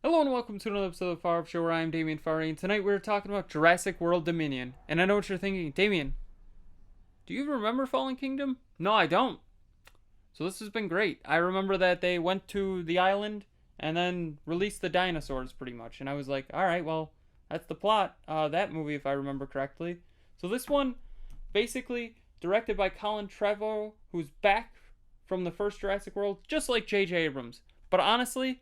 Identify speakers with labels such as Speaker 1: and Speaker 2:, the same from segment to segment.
Speaker 1: Hello and welcome to another episode of the Farr Show where I am Damien Farr, and tonight we're talking about Jurassic World Dominion. And I know what you're thinking, Damien, do you remember Fallen Kingdom? No, I don't. So this has been great. I remember that they went to the island and then released the dinosaurs pretty much. And I was like, alright, well, that's the plot. That movie, if I remember correctly. So this one, basically, directed by Colin Trevorrow, who's back from the first Jurassic World, just like J.J. Abrams. But honestly,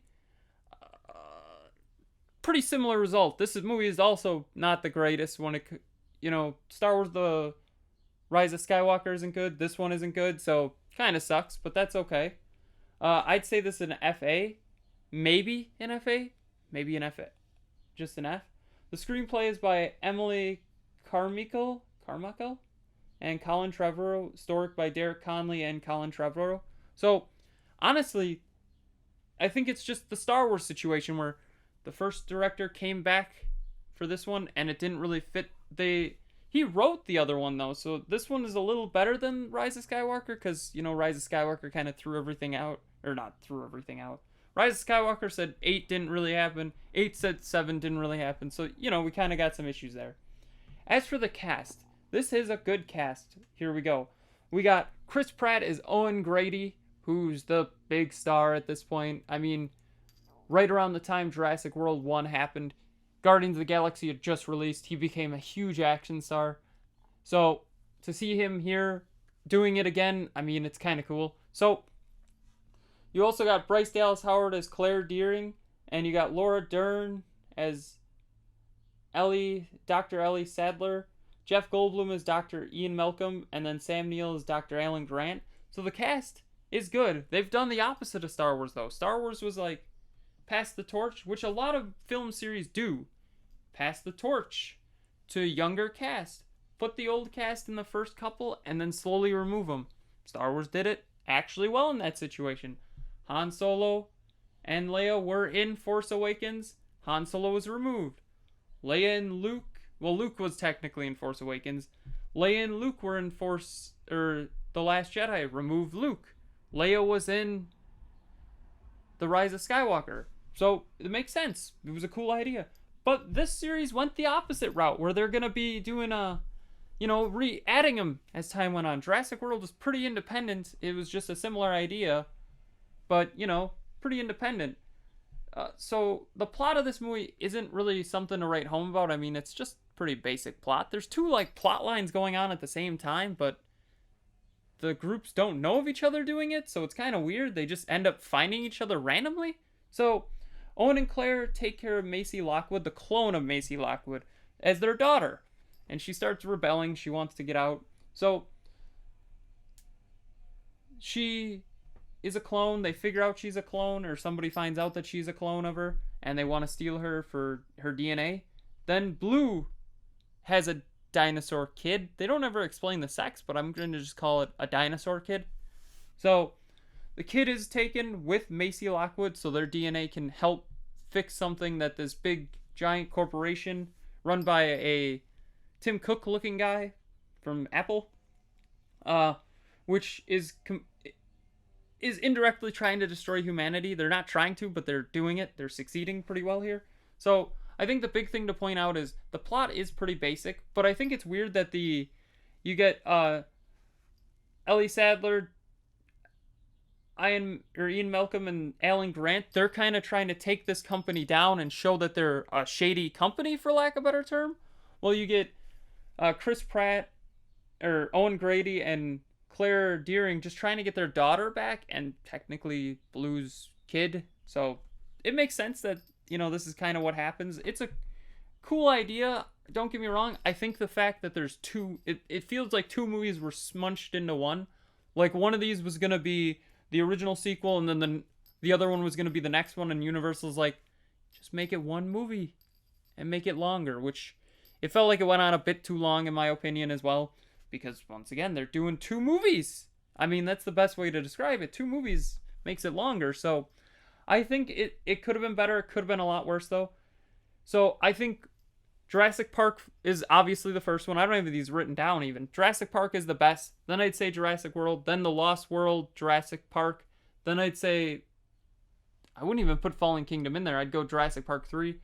Speaker 1: pretty similar result. This movie is also not the greatest when it, Star Wars The Rise of Skywalker isn't good. This one isn't good, so kind of sucks, but that's okay. I'd say this is an FA, maybe an FA, maybe an FA, just an F. The screenplay is by Emily Carmichael, and Colin Trevorrow. Story by Derek Conley and Colin Trevorrow. So, honestly, I think it's just the Star Wars situation where the first director came back for this one and it didn't really fit. He wrote the other one though, so this one is a little better than Rise of Skywalker because, Rise of Skywalker kind of threw everything out. Or not threw everything out. Rise of Skywalker said 8 didn't really happen. 8 said 7 didn't really happen. So, we kind of got some issues there. As for the cast, this is a good cast. Here we go. We got Chris Pratt as Owen Grady, who's the big star at this point. I mean, right around the time Jurassic World 1 happened, Guardians of the Galaxy had just released. He became a huge action star. So, to see him here doing it again, I mean, it's kind of cool. So, you also got Bryce Dallas Howard as Claire Dearing, and you got Laura Dern as Dr. Ellie Sadler, Jeff Goldblum as Dr. Ian Malcolm, and then Sam Neill as Dr. Alan Grant. So the cast is good. They've done the opposite of Star Wars, though. Star Wars was like, pass the torch, which a lot of film series do. Pass the torch to a younger cast. Put the old cast in the first couple and then slowly remove them. Star Wars did it actually well in that situation. Han Solo and Leia were in Force Awakens. Han Solo was removed. Leia and Luke, well, Luke was technically in Force Awakens. Leia and Luke were in The Last Jedi. Removed Luke. Leia was in The Rise of Skywalker. So, it makes sense. It was a cool idea. But this series went the opposite route, where they're going to be doing adding them as time went on. Jurassic World was pretty independent. It was just a similar idea, but, pretty independent. So, the plot of this movie isn't really something to write home about. I mean, it's just pretty basic plot. There's two, plot lines going on at the same time, but the groups don't know of each other doing it, so it's kind of weird. They just end up finding each other randomly. So, Owen and Claire take care of Macy Lockwood, the clone of Macy Lockwood, as their daughter. And she starts rebelling. She wants to get out. So, she is a clone. They figure out she's a clone, or somebody finds out that she's a clone of her, and they want to steal her for her DNA. Then Blue has a dinosaur kid. They don't ever explain the sex, but I'm going to just call it a dinosaur kid. So, the kid is taken with Macy Lockwood so their DNA can help fix something that this big, giant corporation run by a Tim Cook looking guy from Apple, which is indirectly trying to destroy humanity. They're not trying to, but they're doing it. They're succeeding pretty well here. So I think the big thing to point out is the plot is pretty basic, but I think it's weird that you get Ellie Sadler, Ian Malcolm, and Alan Grant. They're kind of trying to take this company down and show that they're a shady company, for lack of a better term. Well, you get Chris Pratt, or Owen Grady, and Claire Dearing just trying to get their daughter back, and technically Blue's kid. So it makes sense that, this is kind of what happens. It's a cool idea. Don't get me wrong. I think the fact that there's two, it feels like two movies were smunched into one. Like one of these was going to be the original sequel, and then the other one was going to be the next one, and Universal's like, just make it one movie and make it longer, which it felt like it went on a bit too long in my opinion as well, because once again, they're doing two movies. I mean, that's the best way to describe it. Two movies makes it longer, so I think it could have been better. It could have been a lot worse, though. So I think Jurassic Park is obviously the first one. I don't have these written down even. Jurassic Park is the best. Then I'd say Jurassic World. Then The Lost World, Jurassic Park. Then I'd say I wouldn't even put Fallen Kingdom in there. I'd go Jurassic Park 3.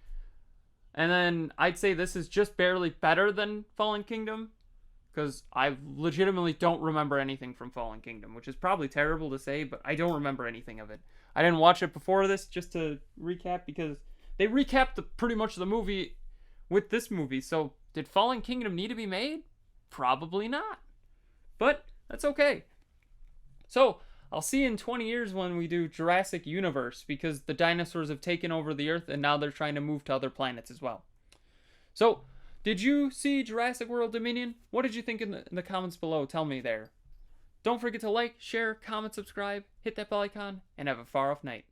Speaker 1: And then I'd say this is just barely better than Fallen Kingdom, because I legitimately don't remember anything from Fallen Kingdom, which is probably terrible to say, but I don't remember anything of it. I didn't watch it before this just to recap, because they recapped pretty much the movie with this movie. So did Fallen Kingdom need to be made? Probably not. But that's okay. So I'll see you in 20 years when we do Jurassic Universe, because the dinosaurs have taken over the Earth and now they're trying to move to other planets as well. So, did you see Jurassic World Dominion? What did you think in the comments below? Tell me there. Don't forget to like, share, comment, subscribe, hit that bell icon, and have a far off night.